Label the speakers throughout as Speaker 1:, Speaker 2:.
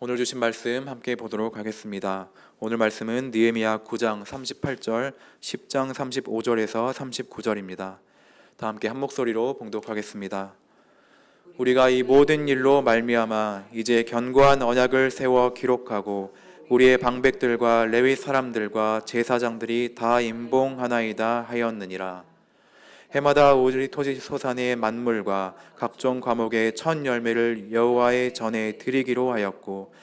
Speaker 1: 오늘 주신 말씀 함께 보도록 하겠습니다. 오늘 말씀은 느헤미야 9장 38절, 10장 35절에서 39절입니다. 다 함께 한 목소리로 봉독하겠습니다. 우리가 이 모든 일로 말미암아 이제 견고한 언약을 세워 기록하고 우리의 방백들과 레위 사람들과 제사장들이 다 임봉하나이다 하였느니라. 해마다 우리 토지 소산의 만물과 각종 과목의 첫 열매를 여호와의 전에 드리기로 하였고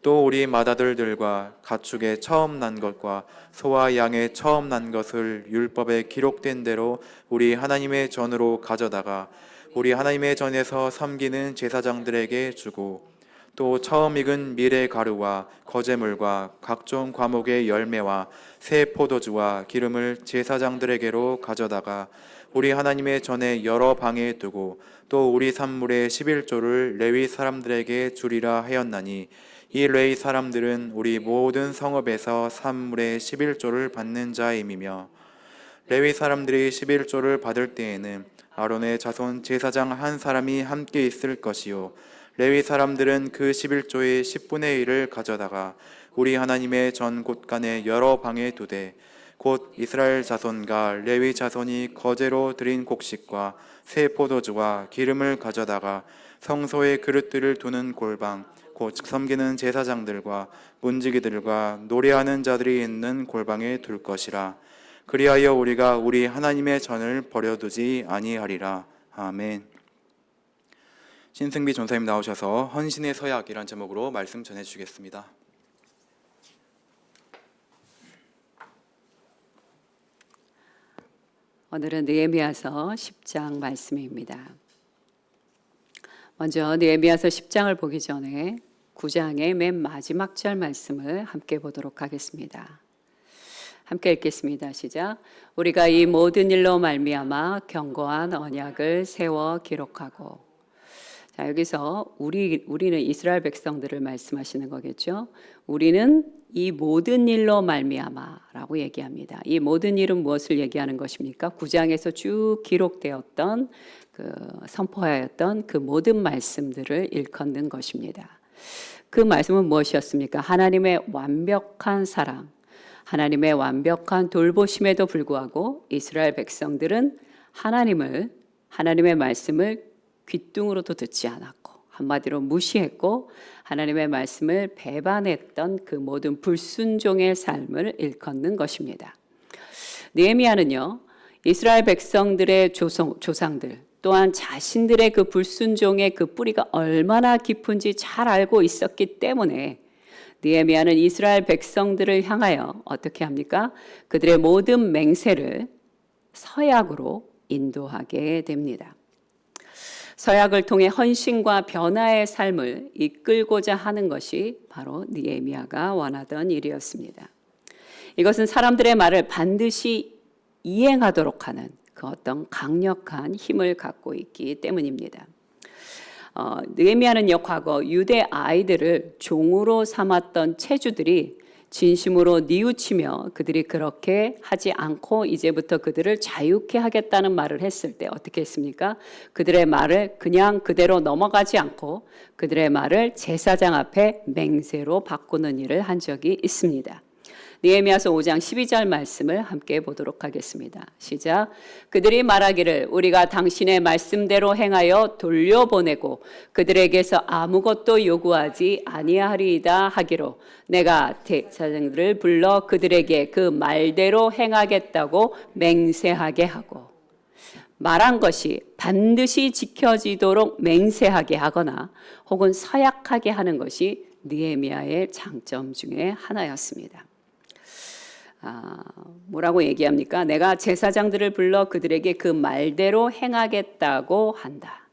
Speaker 1: 또 우리 맏아들들과 가축의 처음 난 것과 소와 양의 처음 난 것을 율법에 기록된 대로 우리 하나님의 전으로 가져다가 우리 하나님의 전에서 섬기는 제사장들에게 주고 또 처음 익은 밀의 가루와 거제물과 각종 과목의 열매와 새 포도주와 기름을 제사장들에게로 가져다가 우리 하나님의 전에 여러 방에 두고 또 우리 산물의 11조를 레위 사람들에게 주리라 하였나니 이 레위 사람들은 우리 모든 성읍에서 산물의 11조를 받는 자임이며 레위 사람들이 11조를 받을 때에는 아론의 자손 제사장 한 사람이 함께 있을 것이요 레위 사람들은 그 11조의 10분의 1을 가져다가 우리 하나님의 전 곳간에 여러 방에 두되 곧 이스라엘 자손과 레위 자손이 거제로 드린 곡식과 새 포도주와 기름을 가져다가 성소의 그릇들을 두는 골방 곧 섬기는 제사장들과 문지기들과 노래하는 자들이 있는 골방에 둘 것이라. 그리하여 우리가 우리 하나님의 전을 버려두지 아니하리라. 아멘. 신승비 전사님 나오셔서 헌신의 서약이란 제목으로 말씀 전해주시겠습니다.
Speaker 2: 오늘은 느헤미야서 10장 말씀입니다. 먼저 느헤미야서 10장을 보기 전에 9장의 맨 마지막 절 말씀을 함께 보도록 하겠습니다. 함께 읽겠습니다. 시작. 우리가 이 모든 일로 말미암아 견고한 언약을 세워 기록하고. 자, 여기서 우리는 이스라엘 백성들을 말씀하시는 거겠죠. 우리는 이 모든 일로 말미암아라고 얘기합니다. 이 모든 일은 무엇을 얘기하는 것입니까? 9장에서 쭉 기록되었던 선포하였던 그 모든 말씀들을 일컫는 것입니다. 그 말씀은 무엇이었습니까? 하나님의 완벽한 사랑, 하나님의 완벽한 돌보심에도 불구하고 이스라엘 백성들은 하나님의 말씀을 귓등으로도 듣지 않았고 한마디로 무시했고 하나님의 말씀을 배반했던 그 모든 불순종의 삶을 일컫는 것입니다. 느헤미야는요, 이스라엘 백성들의 조상들 또한 자신들의 그 불순종의 그 뿌리가 얼마나 깊은지 잘 알고 있었기 때문에 느헤미야는 이스라엘 백성들을 향하여 어떻게 합니까? 그들의 모든 맹세를 서약으로 인도하게 됩니다. 서약을 통해 헌신과 변화의 삶을 이끌고자 하는 것이 바로 느헤미야가 원하던 일이었습니다. 이것은 사람들의 말을 반드시 이행하도록 하는 그 어떤 강력한 힘을 갖고 있기 때문입니다. 느헤미야는요, 과거 유대 아이들을 종으로 삼았던 체주들이 진심으로 뉘우치며 그들이 그렇게 하지 않고 이제부터 그들을 자유케 하겠다는 말을 했을 때 어떻게 했습니까? 그들의 말을 그냥 그대로 넘어가지 않고 그들의 말을 제사장 앞에 맹세로 바꾸는 일을 한 적이 있습니다. 느헤미야서 5장 12절 말씀을 함께 보도록 하겠습니다. 시작. 그들이 말하기를 우리가 당신의 말씀대로 행하여 돌려보내고 그들에게서 아무것도 요구하지 아니하리이다 하기로 내가 제사장들을 불러 그들에게 그 말대로 행하겠다고 맹세하게 하고, 말한 것이 반드시 지켜지도록 맹세하게 하거나 혹은 서약하게 하는 것이 느헤미야의 장점 중에 하나였습니다. 뭐라고 얘기합니까? 내가 제사장들을 불러 그들에게 그 말대로 행하겠다고 한다.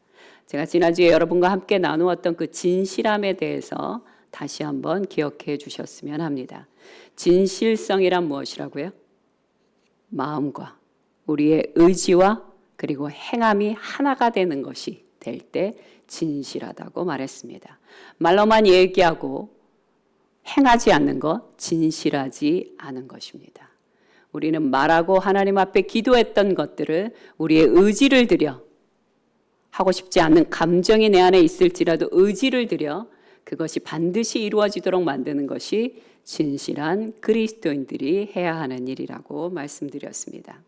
Speaker 2: 제가 지난주에 여러분과 함께 나누었던 그 진실함에 대해서 다시 한번 기억해 주셨으면 합니다. 진실성이란 무엇이라고요? 마음과 우리의 의지와 그리고 행함이 하나가 되는 것이 될 때 진실하다고 말했습니다. 말로만 얘기하고 행하지 않는 것, 진실하지 않은 것입니다. 우리는 말하고 하나님 앞에 기도했던 것들을 우리의 의지를 들여, 하고 싶지 않은 감정이 내 안에 있을지라도 의지를 들여 그것이 반드시 이루어지도록 만드는 것이 진실한 그리스도인들이 해야 하는 일이라고 말씀드렸습니다.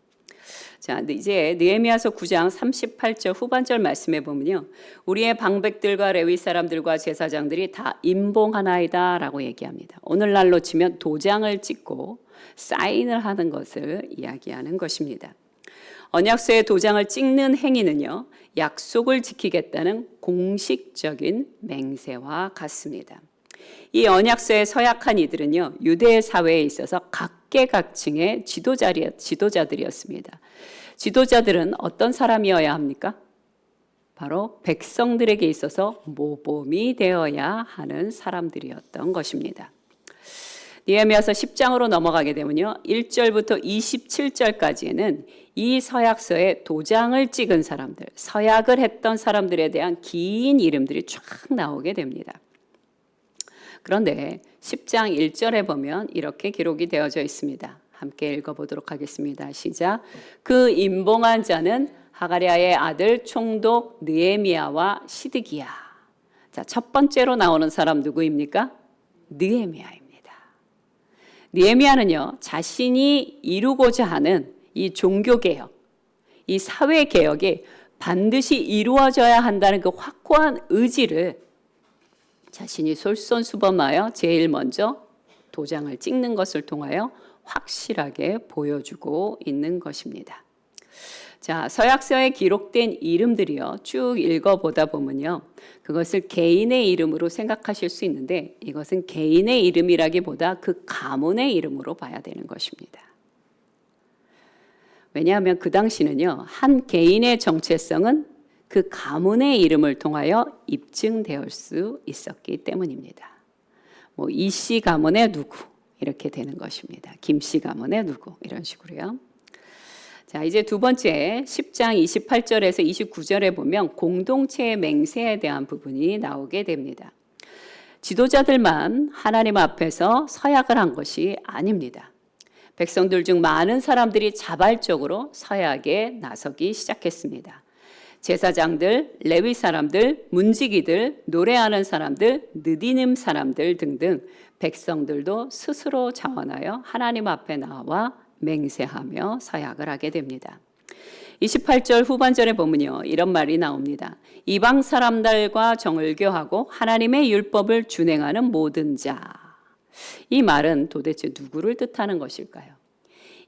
Speaker 2: 자, 이제 느헤미야서 9장 38절 후반절 말씀해 보면요, 우리의 방백들과 레위 사람들과 제사장들이 다 임봉하나이다라고 얘기합니다. 오늘날로 치면 도장을 찍고 사인을 하는 것을 이야기하는 것입니다. 언약서에 도장을 찍는 행위는요, 약속을 지키겠다는 공식적인 맹세와 같습니다. 이 언약서에 서약한 이들은요, 유대 사회에 있어서 각계각층의 지도자들이었습니다. 지도자들은 어떤 사람이어야 합니까? 바로 백성들에게 있어서 모범이 되어야 하는 사람들이었던 것입니다. 느헤미야서 10장으로 넘어가게 되면요, 1절부터 27절까지는 이 서약서에 도장을 찍은 사람들, 서약을 했던 사람들에 대한 긴 이름들이 쫙 나오게 됩니다. 그런데 10장 1절에 보면 이렇게 기록이 되어져 있습니다. 함께 읽어보도록 하겠습니다. 시작. 그 임봉한 자는 하가랴의 아들 총독 느헤미야와 시드기야. 자, 첫 번째로 나오는 사람 누구입니까? 느헤미야입니다. 느헤미야는요, 자신이 이루고자 하는 이 종교개혁, 이 사회개혁이 반드시 이루어져야 한다는 그 확고한 의지를 자신이 솔선수범하여 제일 먼저 도장을 찍는 것을 통하여 확실하게 보여주고 있는 것입니다. 자, 서약서에 기록된 이름들이요, 쭉 읽어보다 보면요, 그것을 개인의 이름으로 생각하실 수 있는데 이것은 개인의 이름이라기보다 그 가문의 이름으로 봐야 되는 것입니다. 왜냐하면 그 당시는요, 한 개인의 정체성은 그 가문의 이름을 통하여 입증되을 수 있었기 때문입니다. 뭐 이씨 가문의 누구 이렇게 되는 것입니다. 김씨 가문의 누구 이런 식으로요. 자, 이제 두 번째 10장 28절에서 29절에 보면 공동체의 맹세에 대한 부분이 나오게 됩니다. 지도자들만 하나님 앞에서 서약을 한 것이 아닙니다. 백성들 중 많은 사람들이 자발적으로 서약에 나서기 시작했습니다. 제사장들, 레위 사람들, 문지기들, 노래하는 사람들, 느디님 사람들 등등 백성들도 스스로 자원하여 하나님 앞에 나와 맹세하며 서약을 하게 됩니다. 28절 후반절에 보면요, 이런 말이 나옵니다. 이방 사람들과 정을교하고 하나님의 율법을 준행하는 모든 자. 이 말은 도대체 누구를 뜻하는 것일까요?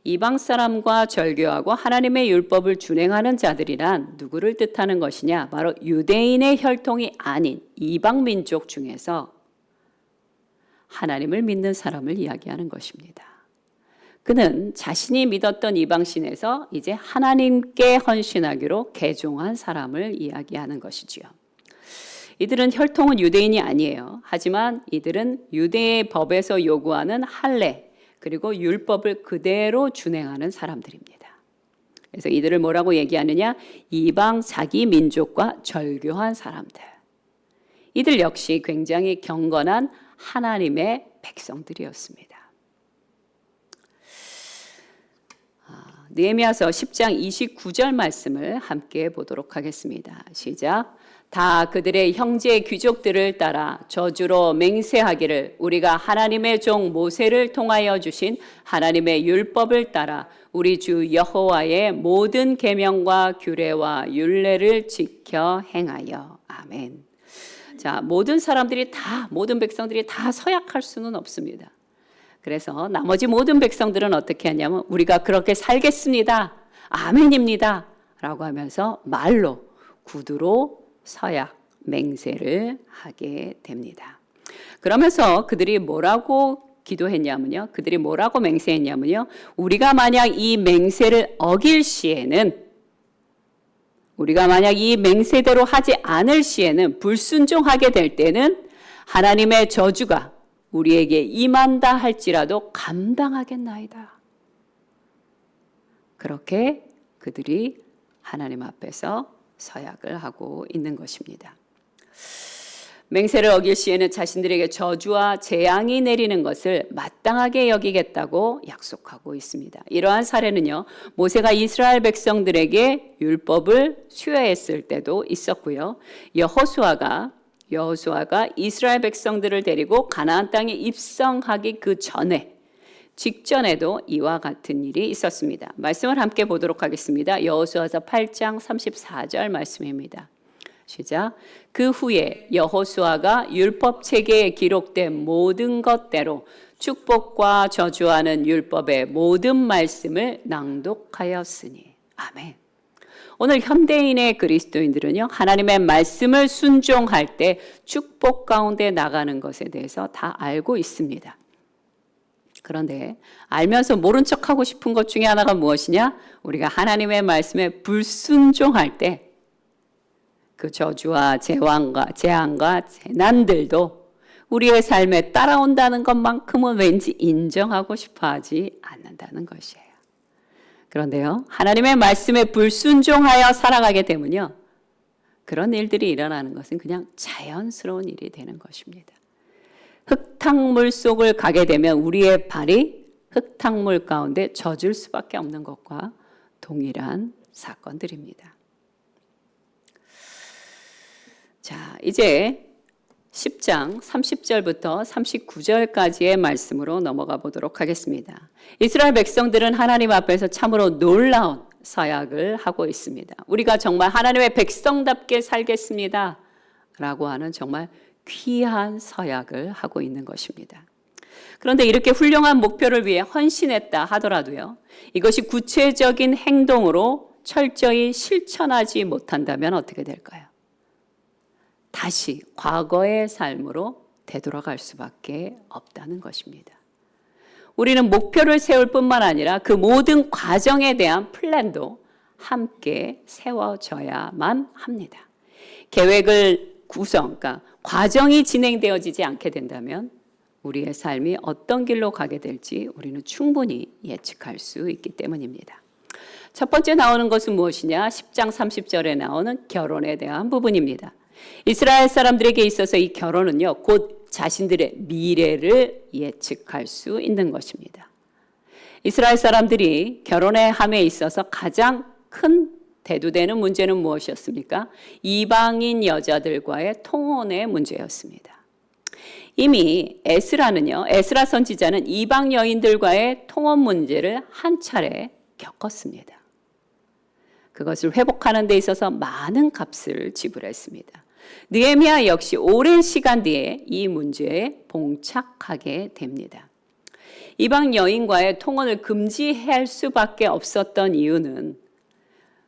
Speaker 2: 이방 사람과 절교하고 하나님의 율법을 준행하는 자들이란 누구를 뜻하는 것이냐? 바로 유대인의 혈통이 아닌 이방 민족 중에서 하나님을 믿는 사람을 이야기하는 것입니다. 그는 자신이 믿었던 이방신에서 이제 하나님께 헌신하기로 개종한 사람을 이야기하는 것이지요. 이들은 혈통은 유대인이 아니에요. 하지만 이들은 유대의 법에서 요구하는 할례 그리고 율법을 그대로 준행하는 사람들입니다. 그래서 이들을 뭐라고 얘기하느냐? 이방 자기 민족과 절교한 사람들. 이들 역시 굉장히 경건한 하나님의 백성들이었습니다. 느헤미야서 10장 29절 말씀을 함께 보도록 하겠습니다. 시작. 다 그들의 형제 귀족들을 따라 저주로 맹세하기를 우리가 하나님의 종 모세를 통하여 주신 하나님의 율법을 따라 우리 주 여호와의 모든 계명과 규례와 율례를 지켜 행하여. 아멘. 자, 모든 백성들이 다 서약할 수는 없습니다. 그래서 나머지 모든 백성들은 어떻게 하냐면 우리가 그렇게 살겠습니다. 아멘입니다. 라고 하면서 말로 구두로 서약 맹세를 하게 됩니다. 그러면서 그들이 뭐라고 기도했냐면요. 그들이 뭐라고 맹세했냐면요. 우리가 만약 이 맹세를 어길 시에는 우리가 만약 이 맹세대로 하지 않을 시에는 불순종하게 될 때는 하나님의 저주가 우리에게 임한다 할지라도 감당하겠나이다. 그렇게 그들이 하나님 앞에서 서약을 하고 있는 것입니다. 맹세를 어길 시에는 자신들에게 저주와 재앙이 내리는 것을 마땅하게 여기겠다고 약속하고 있습니다. 이러한 사례는요, 모세가 이스라엘 백성들에게 율법을 수여했을 때도 있었고요. 여호수아가 여호수아가 이스라엘 백성들을 데리고 가나안 땅에 입성하기 그 전에 직전에도 이와 같은 일이 있었습니다. 말씀을 함께 보도록 하겠습니다. 여호수아서 8장 34절 말씀입니다. 시작. 그 후에 여호수아가 율법 체계에 기록된 모든 것대로 축복과 저주하는 율법의 모든 말씀을 낭독하였으니. 아멘. 오늘 현대인의 그리스도인들은요, 하나님의 말씀을 순종할 때 축복 가운데 나가는 것에 대해서 다 알고 있습니다. 그런데 알면서 모른 척하고 싶은 것 중에 하나가 무엇이냐? 우리가 하나님의 말씀에 불순종할 때 그 저주와 재앙과 재난들도 우리의 삶에 따라온다는 것만큼은 왠지 인정하고 싶어 하지 않는다는 것이에요. 그런데요, 하나님의 말씀에 불순종하여 살아가게 되면요, 그런 일들이 일어나는 것은 그냥 자연스러운 일이 되는 것입니다. 흙탕물 속을 가게 되면 우리의 발이 흙탕물 가운데 젖을 수밖에 없는 것과 동일한 사건들입니다. 자, 이제 10장 30절부터 39절까지의 말씀으로 넘어가 보도록 하겠습니다. 이스라엘 백성들은 하나님 앞에서 참으로 놀라운 서약을 하고 있습니다. 우리가 정말 하나님의 백성답게 살겠습니다 라고 하는 정말 귀한 서약을 하고 있는 것입니다. 그런데 이렇게 훌륭한 목표를 위해 헌신했다 하더라도요, 이것이 구체적인 행동으로 철저히 실천하지 못한다면 어떻게 될까요? 다시 과거의 삶으로 되돌아갈 수밖에 없다는 것입니다. 우리는 목표를 세울 뿐만 아니라 그 모든 과정에 대한 플랜도 함께 세워져야만 합니다. 계획을 그러니까 과정이 진행되어지지 않게 된다면 우리의 삶이 어떤 길로 가게 될지 우리는 충분히 예측할 수 있기 때문입니다. 첫 번째 나오는 것은 무엇이냐? 10장 30절에 나오는 결혼에 대한 부분입니다. 이스라엘 사람들에게 있어서 이 결혼은요, 곧 자신들의 미래를 예측할 수 있는 것입니다. 이스라엘 사람들이 결혼의 함에 있어서 가장 큰 대두되는 문제는 무엇이었습니까? 이방인 여자들과의 통혼의 문제였습니다. 이미 에스라 선지자는 이방 여인들과의 통혼 문제를 한 차례 겪었습니다. 그것을 회복하는 데 있어서 많은 값을 지불했습니다. 느헤미야 역시 오랜 시간 뒤에 이 문제에 봉착하게 됩니다. 이방 여인과의 통혼을 금지할 수밖에 없었던 이유는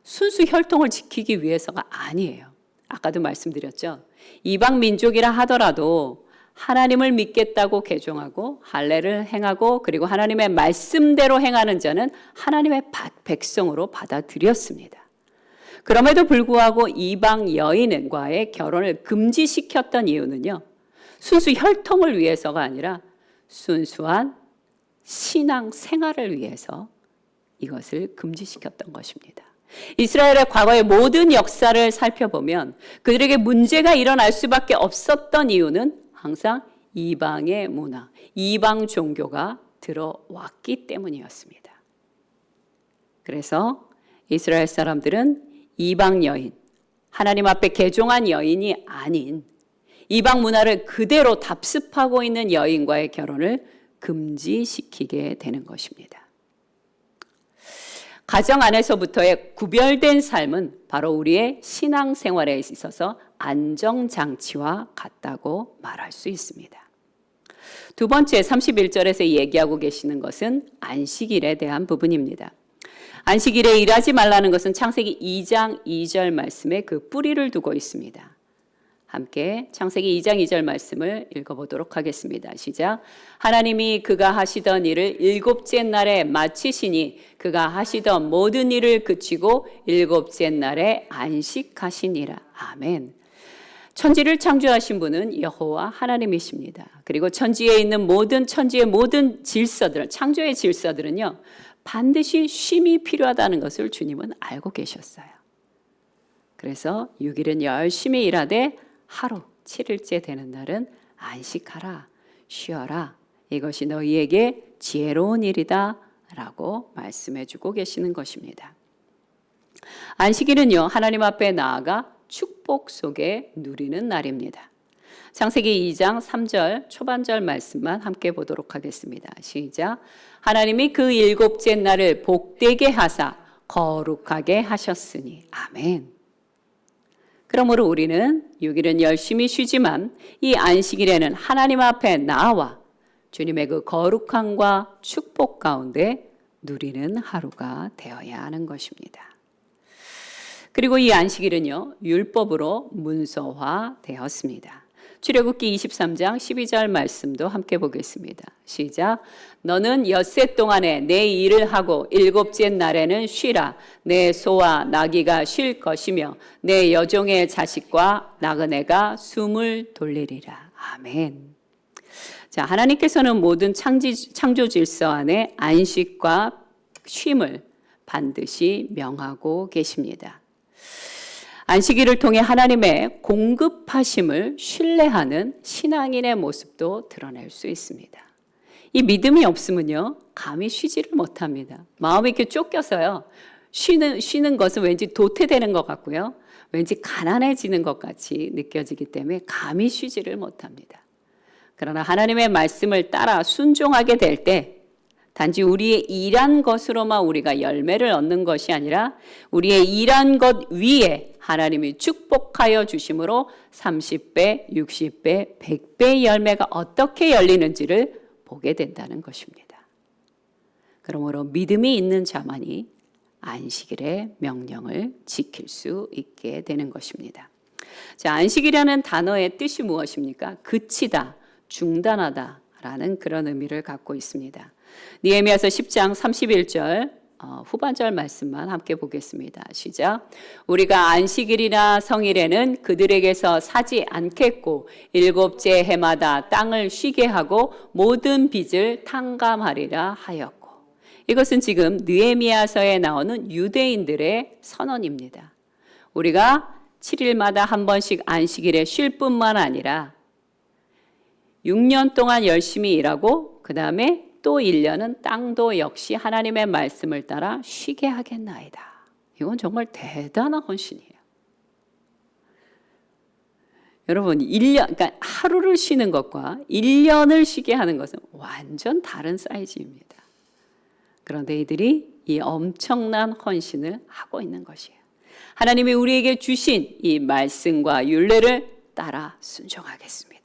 Speaker 2: 순수 혈통을 지키기 위해서가 아니에요. 아까도 말씀드렸죠. 이방 민족이라 하더라도 하나님을 믿겠다고 개종하고 할례를 행하고 그리고 하나님의 말씀대로 행하는 자는 하나님의 백성으로 받아들였습니다. 그럼에도 불구하고 이방 여인과의 결혼을 금지시켰던 이유는요, 순수 혈통을 위해서가 아니라 순수한 신앙 생활을 위해서 이것을 금지시켰던 것입니다. 이스라엘의 과거의 모든 역사를 살펴보면 그들에게 문제가 일어날 수밖에 없었던 이유는 항상 이방의 문화, 이방 종교가 들어왔기 때문이었습니다. 그래서 이스라엘 사람들은 이방 여인, 하나님 앞에 개종한 여인이 아닌 이방 문화를 그대로 답습하고 있는 여인과의 결혼을 금지시키게 되는 것입니다. 가정 안에서부터의 구별된 삶은 바로 우리의 신앙생활에 있어서 안정장치와 같다고 말할 수 있습니다. 두 번째 31절에서 얘기하고 계시는 것은 안식일에 대한 부분입니다. 안식일에 일하지 말라는 것은 창세기 2장 2절 말씀에 그 뿌리를 두고 있습니다. 함께 창세기 2장 2절 말씀을 읽어보도록 하겠습니다. 시작. 하나님이 그가 하시던 일을 일곱째 날에 마치시니 그가 하시던 모든 일을 그치고 일곱째 날에 안식하시니라. 아멘. 천지를 창조하신 분은 여호와 하나님이십니다. 그리고 천지에 있는 천지의 모든 질서들, 창조의 질서들은요, 반드시 쉼이 필요하다는 것을 주님은 알고 계셨어요. 그래서 6일은 열심히 일하되 하루 7일째 되는 날은 안식하라, 쉬어라. 이것이 너희에게 지혜로운 일이다 라고 말씀해 주고 계시는 것입니다. 안식일은요, 하나님 앞에 나아가 축복 속에 누리는 날입니다. 창세기 2장 3절 초반절 말씀만 함께 보도록 하겠습니다. 시작. 하나님이 그 일곱째 날을 복되게 하사 거룩하게 하셨으니. 아멘. 그러므로 우리는 6일은 열심히 쉬지만 이 안식일에는 하나님 앞에 나와 주님의 그 거룩함과 축복 가운데 누리는 하루가 되어야 하는 것입니다. 그리고 이 안식일은요, 율법으로 문서화되었습니다. 출애굽기 23장 12절 말씀도 함께 보겠습니다. 시작. 너는 엿새 동안에 내 일을 하고 일곱째 날에는 쉬라. 내 소와 나귀가 쉴 것이며 내 여종의 자식과 나그네가 숨을 돌리리라. 아멘. 자, 하나님께서는 모든 창조 질서 안에 안식과 쉼을 반드시 명하고 계십니다. 안식일을 통해 하나님의 공급하심을 신뢰하는 신앙인의 모습도 드러낼 수 있습니다. 이 믿음이 없으면요, 감히 쉬지를 못합니다. 마음이 이렇게 쫓겨서요, 쉬는 것은 왠지 도태되는 것 같고요, 왠지 가난해지는 것 같이 느껴지기 때문에 감히 쉬지를 못합니다. 그러나 하나님의 말씀을 따라 순종하게 될 때 단지 우리의 일한 것으로만 우리가 열매를 얻는 것이 아니라 우리의 일한 것 위에 하나님이 축복하여 주심으로 30배, 60배, 100배의 열매가 어떻게 열리는지를 보게 된다는 것입니다. 그러므로 믿음이 있는 자만이 안식일의 명령을 지킬 수 있게 되는 것입니다. 자, 안식이라는 단어의 뜻이 무엇입니까? 그치다, 중단하다 라는 그런 의미를 갖고 있습니다. 느헤미야서 10장 31절 후반절 말씀만 함께 보겠습니다. 시작. 우리가 안식일이나 성일에는 그들에게서 사지 않겠고 일곱째 해마다 땅을 쉬게 하고 모든 빚을 탕감하리라 하였고. 이것은 지금 느헤미야서에 나오는 유대인들의 선언입니다. 우리가 7일마다 한 번씩 안식일에 쉴 뿐만 아니라 6년 동안 열심히 일하고 그 다음에 또 1년은 땅도 역시 하나님의 말씀을 따라 쉬게 하겠나이다. 이건 정말 대단한 헌신이에요. 여러분, 1년, 그러니까 하루를 쉬는 것과 1년을 쉬게 하는 것은 완전 다른 사이즈입니다. 그런데 이들이 이 엄청난 헌신을 하고 있는 것이에요. 하나님이 우리에게 주신 이 말씀과 율례를 따라 순종하겠습니다.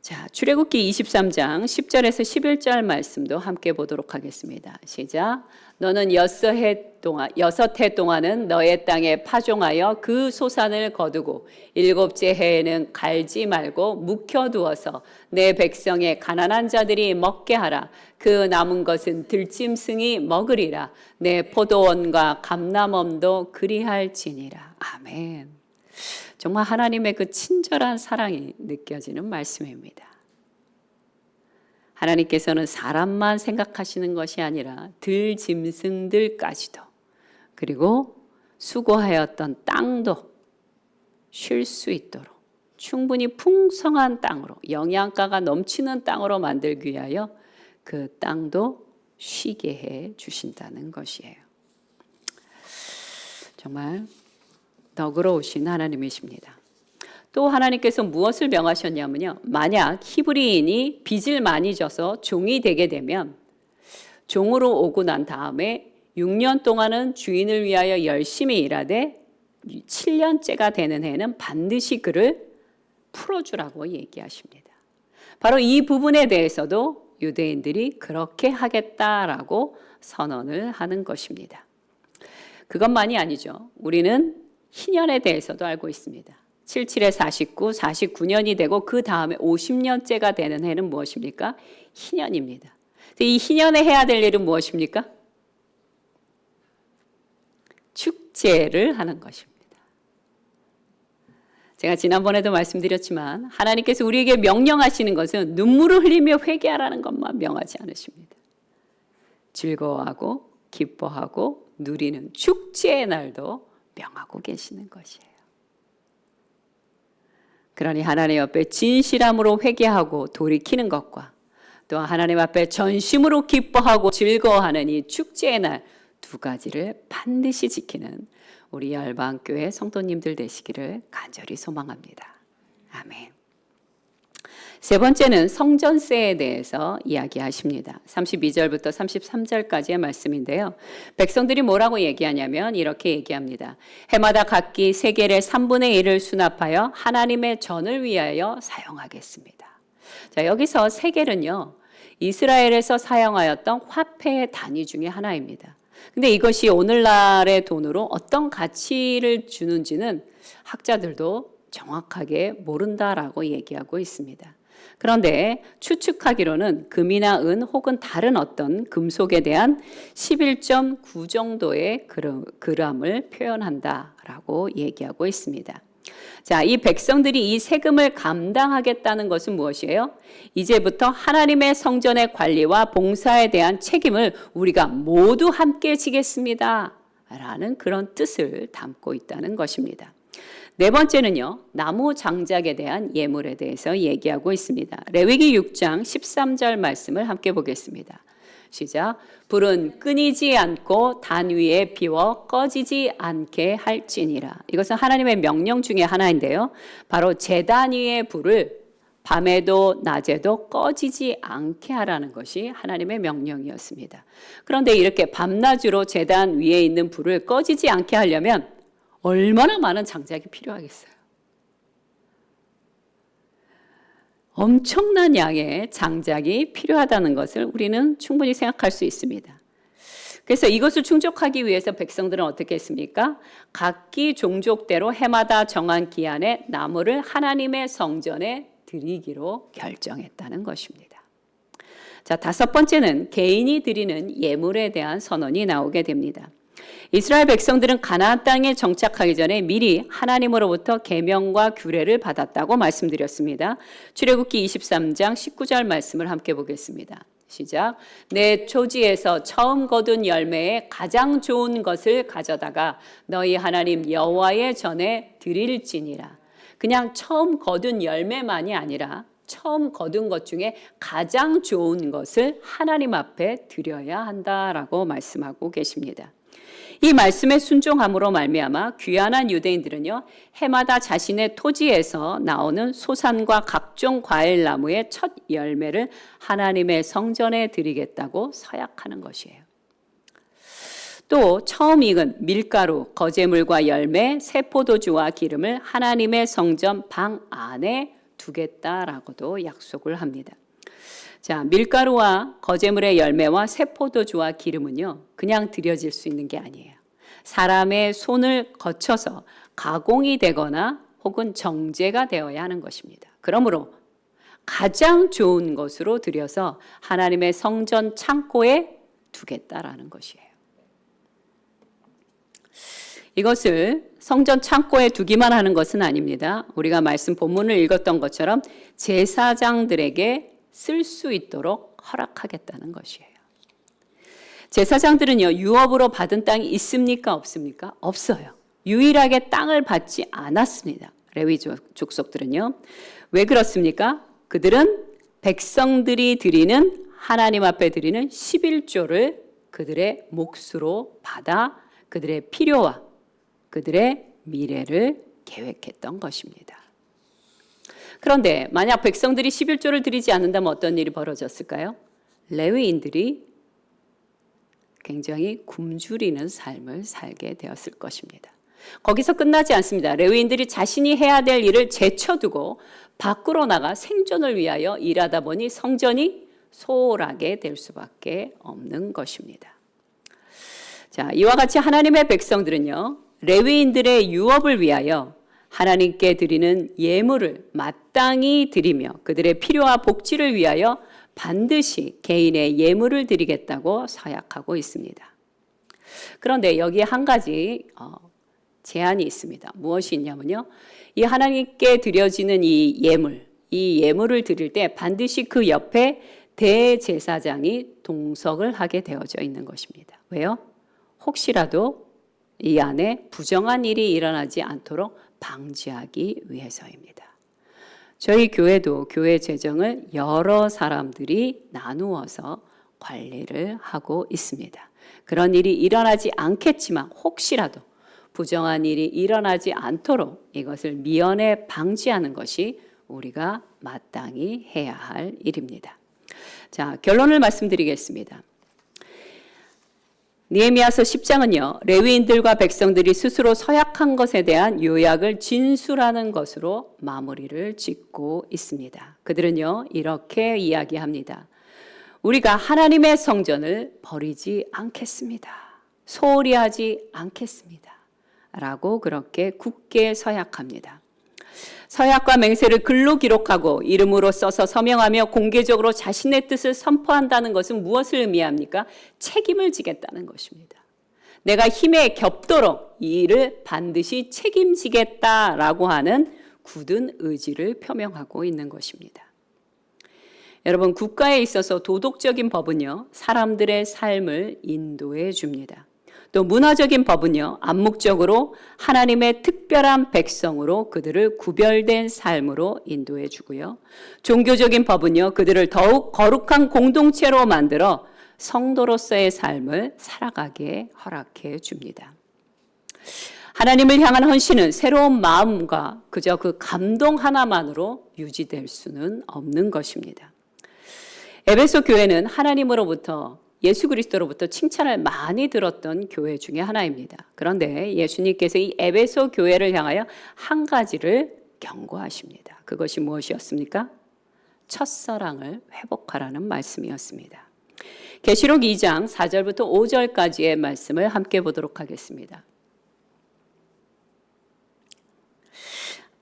Speaker 2: 자, 출애굽기 23장 10절에서 11절 말씀도 함께 보도록 하겠습니다. 시작. 너는 6해 동안은 너의 땅에 파종하여 그 소산을 거두고 일곱째 해에는 갈지 말고 묵혀두어서 내 백성의 가난한 자들이 먹게 하라. 그 남은 것은 들짐승이 먹으리라. 내 포도원과 감람원도 그리할지니라. 아멘. 정말 하나님의 그 친절한 사랑이 느껴지는 말씀입니다. 하나님께서는 사람만 생각하시는 것이 아니라 들짐승들까지도, 그리고 수고하였던 땅도 쉴 수 있도록 충분히 풍성한 땅으로, 영양가가 넘치는 땅으로 만들기 위하여 그 땅도 쉬게 해 주신다는 것이에요. 정말 너그러우신 하나님이십니다. 또 하나님께서 무엇을 명하셨냐면요, 만약 히브리인이 빚을 많이 져서 종이 되게 되면 종으로 오고 난 다음에 6년 동안은 주인을 위하여 열심히 일하되 7년째가 되는 해는 반드시 그를 풀어주라고 얘기하십니다. 바로 이 부분에 대해서도 유대인들이 그렇게 하겠다라고 선언을 하는 것입니다. 그것만이 아니죠. 우리는 희년에 대해서도 알고 있습니다. 77에 49, 49년이 되고 그 다음에 50년째가 되는 해는 무엇입니까? 희년입니다. 이 희년에 해야 될 일은 무엇입니까? 축제를 하는 것입니다. 제가 지난번에도 말씀드렸지만 하나님께서 우리에게 명령하시는 것은 눈물을 흘리며 회개하라는 것만 명하지 않으십니다. 즐거워하고 기뻐하고 누리는 축제의 날도 명하고 계시는 것이에요. 그러니 하나님 앞에 진실함으로 회개하고 돌이키는 것과 또 하나님 앞에 전심으로 기뻐하고 즐거워하는 이 축제의 날 두 가지를 반드시 지키는 우리 열방교회 성도님들 되시기를 간절히 소망합니다. 아멘. 세 번째는 성전세에 대해서 이야기하십니다. 32절부터 33절까지의 말씀인데요. 백성들이 뭐라고 얘기하냐면 이렇게 얘기합니다. 해마다 각기 세겔의 3분의 1을 수납하여 하나님의 전을 위하여 사용하겠습니다. 자, 여기서 세겔은요, 이스라엘에서 사용하였던 화폐의 단위 중에 하나입니다. 근데 이것이 오늘날의 돈으로 어떤 가치를 주는지는 학자들도 정확하게 모른다라고 얘기하고 있습니다. 그런데 추측하기로는 금이나 은 혹은 다른 어떤 금속에 대한 11.9 정도의 그람을 표현한다라고 얘기하고 있습니다. 자, 이 백성들이 이 세금을 감당하겠다는 것은 무엇이에요? 이제부터 하나님의 성전의 관리와 봉사에 대한 책임을 우리가 모두 함께 지겠습니다. 라는 그런 뜻을 담고 있다는 것입니다. 네 번째는요, 나무 장작에 대한 예물에 대해서 얘기하고 있습니다. 레위기 6장 13절 말씀을 함께 보겠습니다. 시작. 불은 끊이지 않고 단 위에 피워 꺼지지 않게 할지니라. 이것은 하나님의 명령 중에 하나인데요. 바로 제단 위의 불을 밤에도 낮에도 꺼지지 않게 하라는 것이 하나님의 명령이었습니다. 그런데 이렇게 밤낮으로 제단 위에 있는 불을 꺼지지 않게 하려면 얼마나 많은 장작이 필요하겠어요? 엄청난 양의 장작이 필요하다는 것을 우리는 충분히 생각할 수 있습니다. 그래서 이것을 충족하기 위해서 백성들은 어떻게 했습니까? 각기 종족대로 해마다 정한 기한에 나무를 하나님의 성전에 드리기로 결정했다는 것입니다. 자, 다섯 번째는 개인이 드리는 예물에 대한 선언이 나오게 됩니다. 이스라엘 백성들은 가나안 땅에 정착하기 전에 미리 하나님으로부터 계명과 규례를 받았다고 말씀드렸습니다. 출애굽기 23장 19절 말씀을 함께 보겠습니다. 시작. 내 초지에서 처음 거둔 열매에 가장 좋은 것을 가져다가 너희 하나님 여호와의 전에 드릴지니라. 그냥 처음 거둔 열매만이 아니라 처음 거둔 것 중에 가장 좋은 것을 하나님 앞에 드려야 한다라고 말씀하고 계십니다. 이 말씀에 순종함으로 말미암아 귀환한 유대인들은요, 해마다 자신의 토지에서 나오는 소산과 각종 과일 나무의 첫 열매를 하나님의 성전에 드리겠다고 서약하는 것이에요. 또 처음 익은 밀가루, 거제물과 열매, 새포도주와 기름을 하나님의 성전 방 안에 두겠다라고도 약속을 합니다. 자, 밀가루와 거제물의 열매와 새포도주와 기름은요, 그냥 드려질 수 있는 게 아니에요. 사람의 손을 거쳐서 가공이 되거나 혹은 정제가 되어야 하는 것입니다. 그러므로 가장 좋은 것으로 드려서 하나님의 성전 창고에 두겠다라는 것이에요. 이것을 성전 창고에 두기만 하는 것은 아닙니다. 우리가 말씀 본문을 읽었던 것처럼 제사장들에게 쓸 수 있도록 허락하겠다는 것이에요. 제사장들은요, 유업으로 받은 땅이 있습니까? 없습니까? 없어요. 유일하게 땅을 받지 않았습니다. 레위 족속들은요. 왜 그렇습니까? 그들은 백성들이 드리는, 하나님 앞에 드리는 11조를 그들의 몫으로 받아 그들의 필요와 그들의 미래를 계획했던 것입니다. 그런데 만약 백성들이 11조를 드리지 않는다면 어떤 일이 벌어졌을까요? 레위인들이 굉장히 굶주리는 삶을 살게 되었을 것입니다. 거기서 끝나지 않습니다. 레위인들이 자신이 해야 될 일을 제쳐두고 밖으로 나가 생존을 위하여 일하다 보니 성전이 소홀하게 될 수밖에 없는 것입니다. 자, 이와 같이 하나님의 백성들은요, 레위인들의 유업을 위하여 하나님께 드리는 예물을 마땅히 드리며 그들의 필요와 복지를 위하여 반드시 개인의 예물을 드리겠다고 서약하고 있습니다. 그런데 여기에 한 가지 제한이 있습니다. 무엇이 있냐면요, 이 하나님께 드려지는 이 예물을 드릴 때 반드시 그 옆에 대제사장이 동석을 하게 되어져 있는 것입니다. 왜요? 혹시라도 이 안에 부정한 일이 일어나지 않도록 방지하기 위해서입니다. 저희 교회도 교회 재정을 여러 사람들이 나누어서 관리를 하고 있습니다. 그런 일이 일어나지 않겠지만 혹시라도 부정한 일이 일어나지 않도록 이것을 미연에 방지하는 것이 우리가 마땅히 해야 할 일입니다. 자, 결론을 말씀드리겠습니다. 느헤미야서 10장은요, 레위인들과 백성들이 스스로 서약한 것에 대한 요약을 진술하는 것으로 마무리를 짓고 있습니다. 그들은요, 이렇게 이야기합니다. 우리가 하나님의 성전을 버리지 않겠습니다. 소홀히 하지 않겠습니다. 라고 그렇게 굳게 서약합니다. 서약과 맹세를 글로 기록하고 이름으로 써서 서명하며 공개적으로 자신의 뜻을 선포한다는 것은 무엇을 의미합니까? 책임을 지겠다는 것입니다. 내가 힘에 겹도록 이 일을 반드시 책임지겠다라고 하는 굳은 의지를 표명하고 있는 것입니다. 여러분, 국가에 있어서 도덕적인 법은요, 사람들의 삶을 인도해 줍니다. 또 문화적인 법은요, 암묵적으로 하나님의 특별한 백성으로 그들을 구별된 삶으로 인도해 주고요. 종교적인 법은요, 그들을 더욱 거룩한 공동체로 만들어 성도로서의 삶을 살아가게 허락해 줍니다. 하나님을 향한 헌신은 새로운 마음과 그저 그 감동 하나만으로 유지될 수는 없는 것입니다. 에베소 교회는 하나님으로부터 예수 그리스도로부터 칭찬을 많이 들었던 교회 중에 하나입니다. 그런데 예수님께서 이 에베소 교회를 향하여 한 가지를 경고하십니다. 그것이 무엇이었습니까? 첫사랑을 회복하라는 말씀이었습니다. 계시록 2장 4절부터 5절까지의 말씀을 함께 보도록 하겠습니다.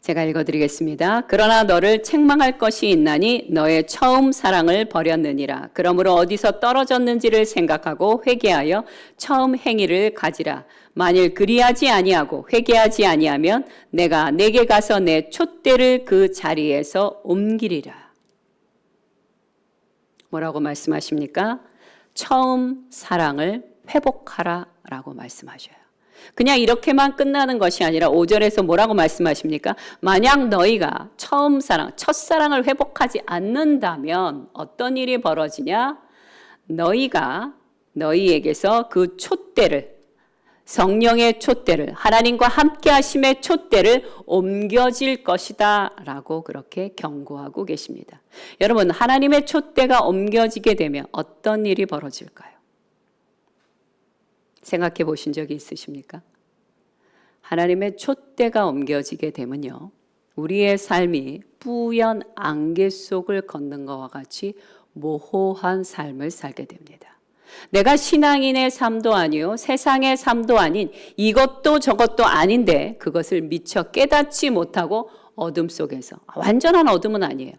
Speaker 2: 제가 읽어드리겠습니다. 그러나 너를 책망할 것이 있나니 너의 처음 사랑을 버렸느니라. 그러므로 어디서 떨어졌는지를 생각하고 회개하여 처음 행위를 가지라. 만일 그리하지 아니하고 회개하지 아니하면 내가 내게 가서 내 촛대를 그 자리에서 옮기리라. 뭐라고 말씀하십니까? 처음 사랑을 회복하라 라고 말씀하셔요. 그냥 이렇게만 끝나는 것이 아니라 5절에서 뭐라고 말씀하십니까? 만약 너희가 처음 사랑, 첫사랑을 회복하지 않는다면 어떤 일이 벌어지냐? 너희가 너희에게서 그 촛대를, 성령의 촛대를, 하나님과 함께 하심의 촛대를 옮겨질 것이다 라고 그렇게 경고하고 계십니다. 여러분, 하나님의 촛대가 옮겨지게 되면 어떤 일이 벌어질까요? 생각해 보신 적이 있으십니까? 하나님의 촛대가 옮겨지게 되면요, 우리의 삶이 뿌연 안개 속을 걷는 것과 같이 모호한 삶을 살게 됩니다. 내가 신앙인의 삶도 아니요, 세상의 삶도 아닌 이것도 저것도 아닌데 그것을 미처 깨닫지 못하고 어둠 속에서, 완전한 어둠은 아니에요.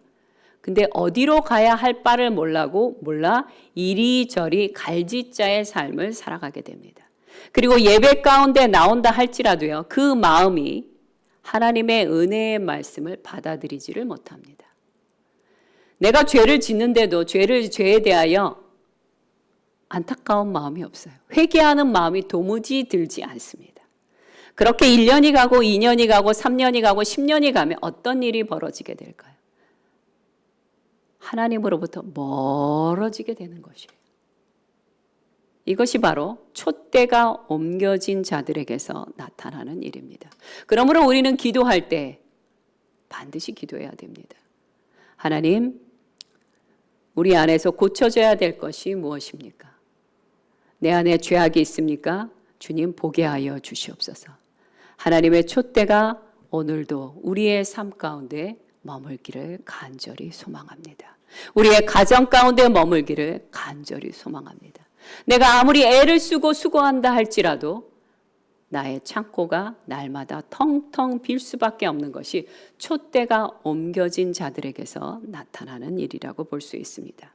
Speaker 2: 근데 어디로 가야 할 바를 몰라 이리저리 갈지자의 삶을 살아가게 됩니다. 그리고 예배 가운데 나온다 할지라도요, 그 마음이 하나님의 은혜의 말씀을 받아들이지를 못합니다. 내가 죄를 짓는데도 죄에 대하여 안타까운 마음이 없어요. 회개하는 마음이 도무지 들지 않습니다. 그렇게 1년이 가고 2년이 가고 3년이 가고 10년이 가면 어떤 일이 벌어지게 될까요? 하나님으로부터 멀어지게 되는 것이에요. 이것이 바로 촛대가 옮겨진 자들에게서 나타나는 일입니다. 그러므로 우리는 기도할 때 반드시 기도해야 됩니다. 하나님, 우리 안에서 고쳐져야 될 것이 무엇입니까? 내 안에 죄악이 있습니까? 주님, 보게 하여 주시옵소서. 하나님의 촛대가 오늘도 우리의 삶 가운데 머물기를 간절히 소망합니다. 우리의 가정 가운데 머물기를 간절히 소망합니다. 내가 아무리 애를 쓰고 수고한다 할지라도 나의 창고가 날마다 텅텅 빌 수밖에 없는 것이 촛대가 옮겨진 자들에게서 나타나는 일이라고 볼 수 있습니다.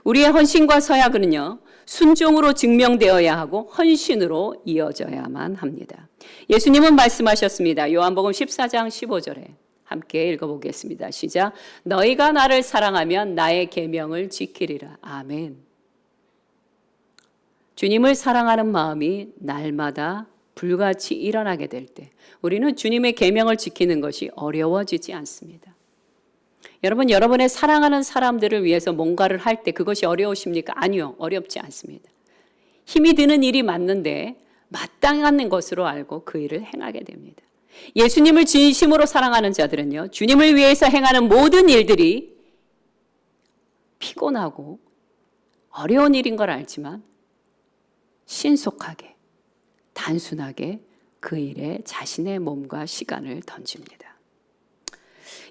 Speaker 2: 우리의 헌신과 서약은요, 순종으로 증명되어야 하고 헌신으로 이어져야만 합니다. 예수님은 말씀하셨습니다. 요한복음 14장 15절에 함께 읽어보겠습니다. 시작. 너희가 나를 사랑하면 나의 계명을 지키리라. 아멘. 주님을 사랑하는 마음이 날마다 불같이 일어나게 될 때 우리는 주님의 계명을 지키는 것이 어려워지지 않습니다. 여러분, 여러분의 사랑하는 사람들을 위해서 뭔가를 할 때 그것이 어려우십니까? 아니요, 어렵지 않습니다. 힘이 드는 일이 맞는데 마땅한 것으로 알고 그 일을 행하게 됩니다. 예수님을 진심으로 사랑하는 자들은요, 주님을 위해서 행하는 모든 일들이 피곤하고 어려운 일인 걸 알지만 신속하게, 단순하게 그 일에 자신의 몸과 시간을 던집니다.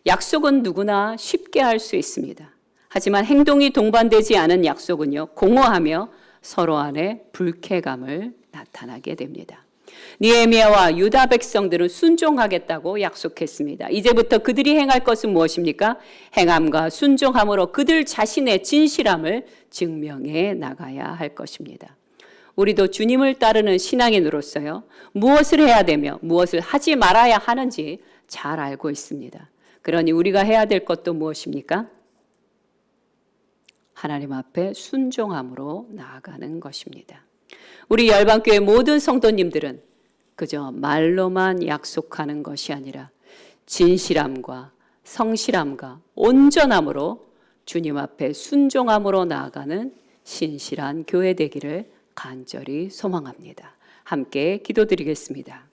Speaker 2: 약속은 누구나 쉽게 할 수 있습니다. 하지만 행동이 동반되지 않은 약속은요, 공허하며 서로 안에 불쾌감을 나타나게 됩니다. 느헤미야와 유다 백성들은 순종하겠다고 약속했습니다. 이제부터 그들이 행할 것은 무엇입니까? 행함과 순종함으로 그들 자신의 진실함을 증명해 나가야 할 것입니다. 우리도 주님을 따르는 신앙인으로서요, 무엇을 해야 되며 무엇을 하지 말아야 하는지 잘 알고 있습니다. 그러니 우리가 해야 될 것도 무엇입니까? 하나님 앞에 순종함으로 나아가는 것입니다. 우리 열방교회 모든 성도님들은 그저 말로만 약속하는 것이 아니라 진실함과 성실함과 온전함으로 주님 앞에 순종함으로 나아가는 신실한 교회 되기를 간절히 소망합니다. 함께 기도드리겠습니다.